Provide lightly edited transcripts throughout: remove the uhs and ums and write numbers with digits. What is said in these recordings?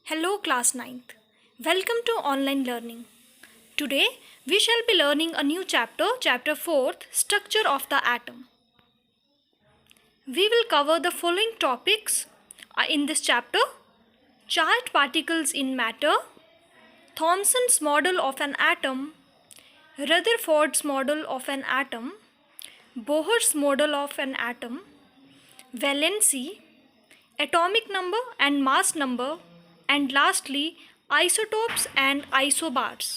Hello class ninth. Welcome to online learning. Today we shall be learning a new chapter, chapter 4th, Structure of the Atom. We will cover the following topics in this chapter: charged particles in matter, Thomson's model of an atom, Rutherford's model of an atom, Bohr's model of an atom, valency, atomic number and mass number, and lastly isotopes and isobars.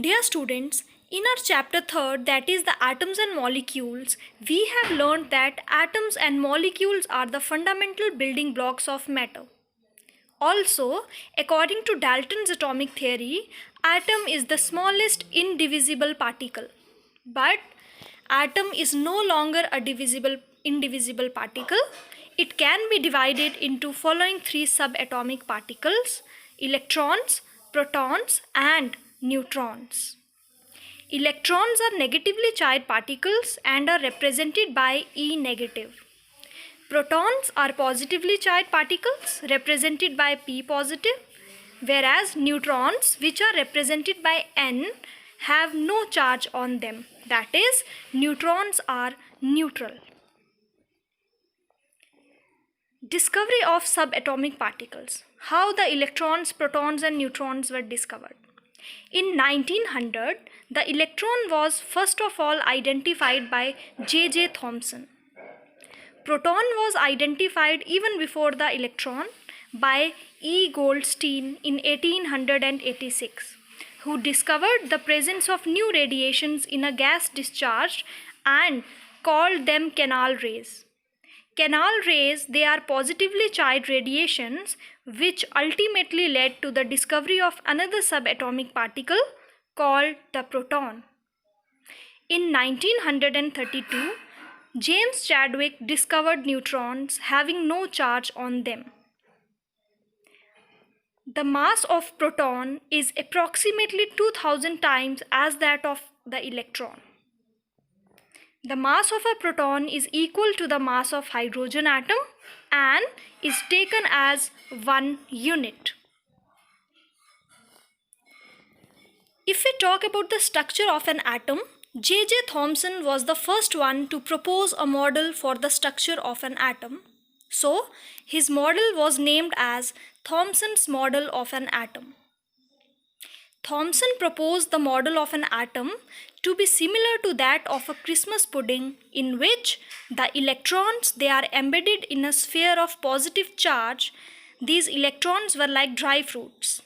Dear students, in our chapter 3rd, that is the atoms and molecules, we have learned that atoms and molecules are the fundamental building blocks of matter. Also, according to Dalton's atomic theory, atom is the smallest indivisible particle. But atom is no longer a indivisible particle. It can be divided into following three subatomic particles: electrons, protons, and neutrons. Electrons are negatively charged particles and are represented by E negative. Protons are positively charged particles represented by P positive, whereas neutrons, which are represented by N, have no charge on them. That is, neutrons are neutral. Discovery of subatomic particles. How the electrons, protons and neutrons were discovered. In 1900, the electron was first of all identified by J.J. Thomson. Proton was identified even before the electron by E. Goldstein in 1886, who discovered the presence of new radiations in a gas discharge and called them canal rays. Canal rays, they are positively charged radiations which ultimately led to the discovery of another subatomic particle called the proton. In 1932, James Chadwick discovered neutrons having no charge on them. The mass of proton is approximately 2000 times as that of the electron. The mass of a proton is equal to the mass of hydrogen atom and is taken as 1 unit. If we talk about the structure of an atom, J.J. Thomson was the first one to propose a model for the structure of an atom. So, his model was named as Thomson's model of an atom. Thomson proposed the model of an atom to be similar to that of a Christmas pudding, in which the electrons, they are embedded in a sphere of positive charge. These electrons were like dry fruits.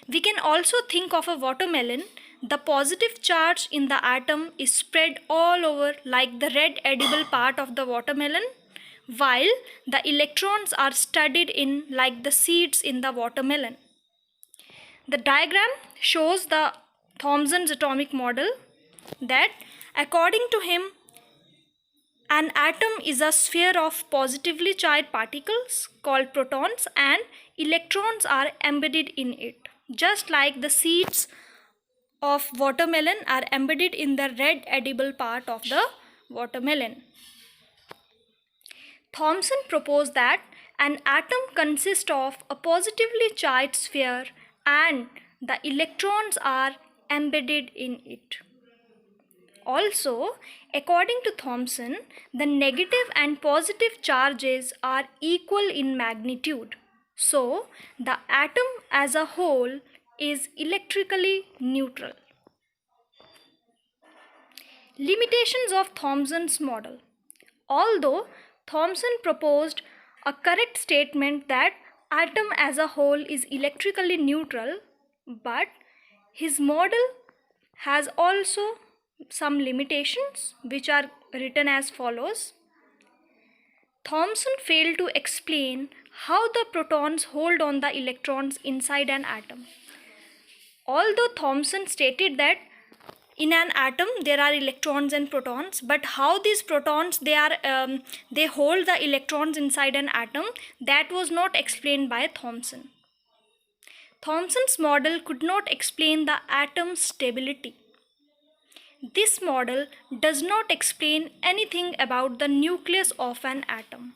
We can also think of a watermelon. The positive charge in the atom is spread all over like the red edible part of the watermelon, while the electrons are studied in like the seeds in the watermelon. The diagram shows the Thomson's atomic model, that according to him, an atom is a sphere of positively charged particles called protons, and electrons are embedded in it, just like the seeds of watermelon are embedded in the red edible part of the watermelon. Thomson proposed that an atom consists of a positively charged sphere and the electrons are embedded in it. Also, according to Thomson, the negative and positive charges are equal in magnitude. So, the atom as a whole is electrically neutral. Limitations of Thomson's model. Although Thomson proposed a correct statement that atom as a whole is electrically neutral, but his model has also some limitations which are written as follows. Thomson failed to explain how the protons hold on the electrons inside an atom. Although Thomson stated that in an atom there are electrons and protons, but how these protons they hold the electrons inside an atom, that was not explained by Thomson. Thomson's model could not explain the atom's stability. This model does not explain anything about the nucleus of an atom.